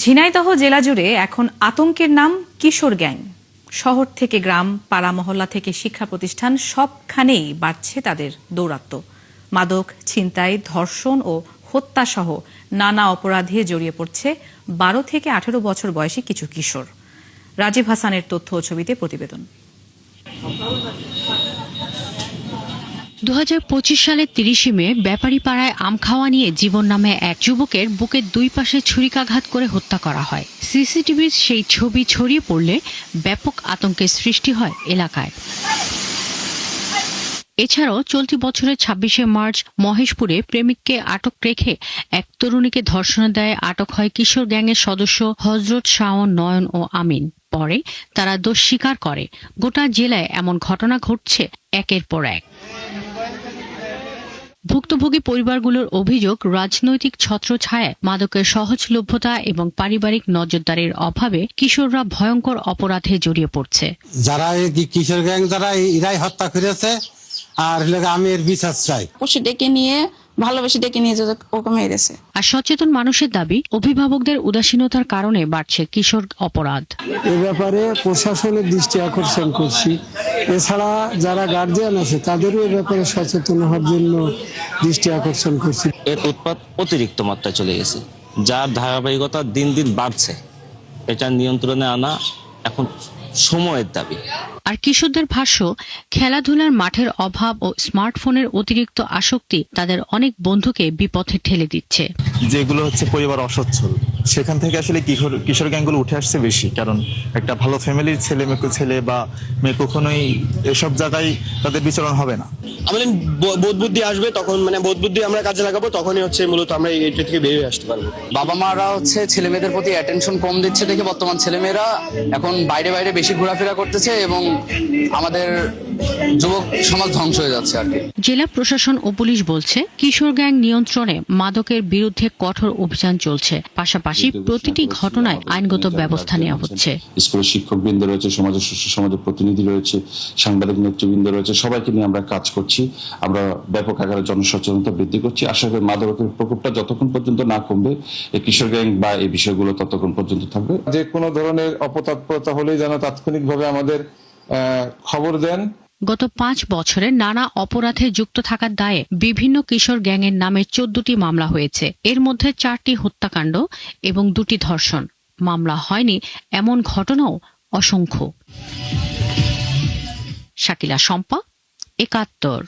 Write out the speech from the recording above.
ঝিনাইদহ জেলা জুড়ে এখন আতঙ্কের নাম কিশোর গ্যাং। শহর থেকে গ্রাম, পাড়া মহল্লা থেকে শিক্ষা প্রতিষ্ঠান সবখানেই বাড়ছে তাদের দৌরাত্ম্য। মাদক, ছিনতাই, ধর্ষণ ও হত্যাসহ নানা অপরাধে জড়িয়ে পড়ছে 12 থেকে 18 বছর বয়সী কিছু কিশোর। রাজীব হাসানের তথ্য ও ছবিতে প্রতিবেদন। 2025 সালের 30 মে ব্যাপারীপাড়ায় আম খাওয়া নিয়ে জীবন নামে এক যুবকের বুকের দুই পাশে ছুরিকাঘাত করে হত্যা করা হয়। সিসিটিভির সেই ছবি ছড়িয়ে পড়লে ব্যাপক আতঙ্কের সৃষ্টি হয় এলাকায়। এছাড়াও চলতি বছরের 26শে মার্চ মহেশপুরে প্রেমিককে আটক রেখে এক তরুণীকে ধর্ষণের দায়ে আটক হয় কিশোর গ্যাংয়ের সদস্য হযরত শাওন, নয়ন ও আমিন। পরে তারা দোষ স্বীকার করে। গোটা জেলায় এমন ঘটনা ঘটছে একের পর এক। ভুক্তভোগী পরিবারগুলোর অভিযোগ, রাজনৈতিক ছত্রছায়ায়, মাদকের সহজলভ্যতা এবং পারিবারিক নজরদারির অভাবে কিশোররা ভয়ঙ্কর অপরাধে জড়িয়ে পড়ছে। যারা এই কিশোর গ্যাং যারা এরাই হত্যা করেছে, আর আমি এর বিচার চাই। ভালোবেসে ডেকে নিয়ে ওকে মেরেছে। আর সচেতন মানুষের দাবি, অভিভাবকদের উদাসীনতার কারণে বাড়ছে কিশোর অপরাধ। এ ব্যাপারে প্রশাসনের দৃষ্টি আকর্ষণ করছি। এছাড়া যারা গার্জিয়ান আছে তাদেরও এ ব্যাপারে সচেতন হওয়ার জন্য দৃষ্টি আকর্ষণ করছি। এর উৎপাত অতিরিক্ত মাত্রায় চলে গেছে, যার ধারাবাহিকতা দিন দিন বাড়ছে। এটা নিয়ন্ত্রণে আনা এখন সময়ের দাবি। আর কিশোরদের ভাষ্য, খেলাধুলার মাঠের অভাব ও স্মার্টফোনের অতিরিক্ত আসক্তি তাদের অনেক বন্ধুকে বিপথে ঠেলে দিচ্ছে। যেগুলো হচ্ছে পরিবার অসচ্ছল, সেখান থেকে আসলে কিশোর গ্যাংগুলো উঠে আসছে বেশি। কারণ একটা ভালো ফ্যামিলির ছেলে বা মেয়ে কখনোই এসব জায়গায় তাদের বিচরণ হবে না। আমাদের বোধ বুদ্ধি আসবে, তখন বোধ বুদ্ধি আমরা কাজে লাগাবো, তখনই মূলত আমরা এটা থেকে বেরিয়ে আসতে পারবো। বাবা মারা ছেলে মেয়েদের প্রতি অ্যাটেনশন কম দিচ্ছে দেখে বর্তমান ছেলেমেয়েরা এখন বাইরে বেশি ঘোরাফেরা করতেছে এবং আমাদের যুবক সমাজ ধ্বংস হয়ে যাচ্ছে আর কি। জেলা প্রশাসন ও পুলিশ বলছে, কিশোর গ্যাং নিয়ন্ত্রণে মাদকের বিরুদ্ধে কঠোর অভিযান চলছে। পাশাপাশি প্রতিটি ঘটনায় আইনগত ব্যবস্থা নেওয়া হচ্ছে। স্কুলের শিক্ষকবৃন্দ রয়েছে, সমাজের প্রতিনিধি রয়েছে, সাংবাদিক নেতৃবৃন্দ রয়েছে, সবাইকে নিয়ে আমরা কাজ করছি। আমরা ব্যাপক আকারে জনসচেতনতা বৃদ্ধি করছি। আশা করি মাদকের প্রকোপটা যতক্ষণ পর্যন্ত না কমবে, এই কিশোর গ্যাং বা এই বিষয়গুলো ততক্ষণ পর্যন্ত থাকবে। যে কোনো ধরনের অপতৎপরতা হলেই যেন তাৎক্ষণিকভাবে আমাদের খবর দেন। গত 5 বছরে নানা অপরাধে যুক্ত থাকার দায়ে বিভিন্ন কিশোর গ্যাংয়ের নামে 14টি মামলা হয়েছে। এর মধ্যে 4টি হত্যাকাণ্ড এবং 2টি ধর্ষণ। মামলা হয়নি এমন ঘটনাও অসংখ্য। শাকিলা শম্পা, 71।